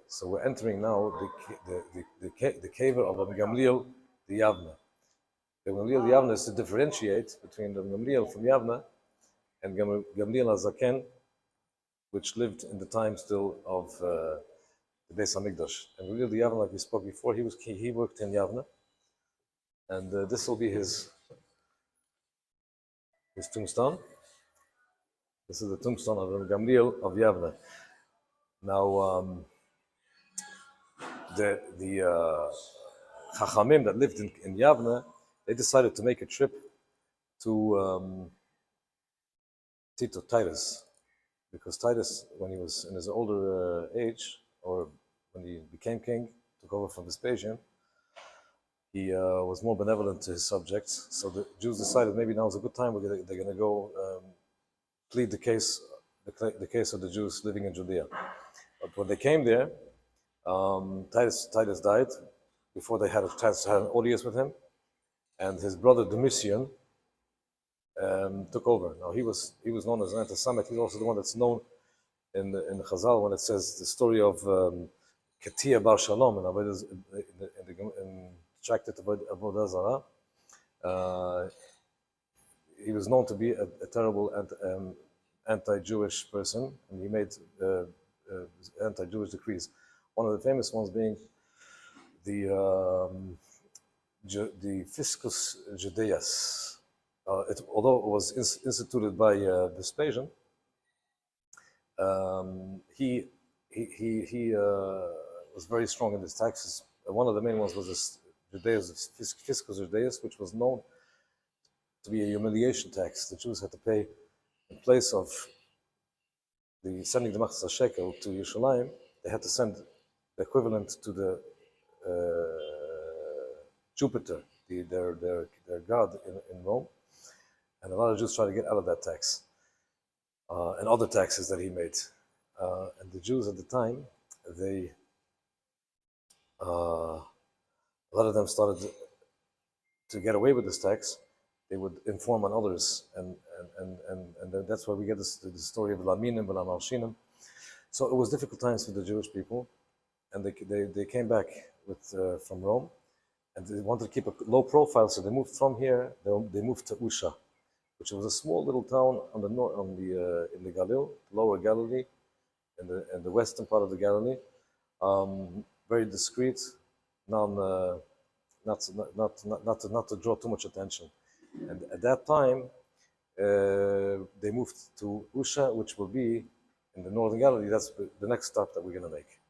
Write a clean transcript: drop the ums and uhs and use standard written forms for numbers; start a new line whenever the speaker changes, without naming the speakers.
So we're entering now the cave of Gamaliel the Yavne. Gamaliel the Yavne is to differentiate between the Gamaliel from Yavne and Gamaliel HaZaken, which lived in the time still of the Beis HaMikdash. And Gamaliel the Yavne, like we spoke before, he worked in Yavne, and this will be his tombstone. This is the tombstone of Gamaliel of Yavne. Now, the Chachamim that lived in Yavne, they decided to make a trip to Titus, because Titus, when he was in his older age, or when he became king, took over from Vespasian, he was more benevolent to his subjects. So the Jews decided maybe now is a good time. They're going to go plead the case of the Jews living in Judea. But when they came there, Titus died before they had a chance to have an audience with him, and his brother Domitian took over. Now he was known as an anti-Semite. He's also the one that's known in the Chazal when it says the story of Ketia Bar Shalom in the tractate of Avodah Zarah. He was known to be a terrible anti-Jewish person, and he made anti-Jewish decrees. One of the famous ones being the Fiscus Judaeus. Although it was instituted by Vespasian, he was very strong in his taxes. One of the main ones was this Fiscus Judaeus, which was known to be a humiliation tax. The Jews had to pay, in place of sending the Machzah shekel to Yerushalayim, they had to send the equivalent to the Jupiter, their god in Rome. And a lot of Jews tried to get out of that tax and other taxes that he made. And the Jews at the time, a lot of them started to get away with this tax. They would inform on others, and that's why we get the story of Laminim and Amalshinim. So it was difficult times for the Jewish people, and they came back from Rome, and they wanted to keep a low profile. So they moved from here. They moved to Usha, which was a small little town in the Galil, Lower Galilee, in the western part of the Galilee. Very discreet, not to draw too much attention. And at that time, they moved to Usha, which will be in the northern Galilee. That's the next stop that we're going to make.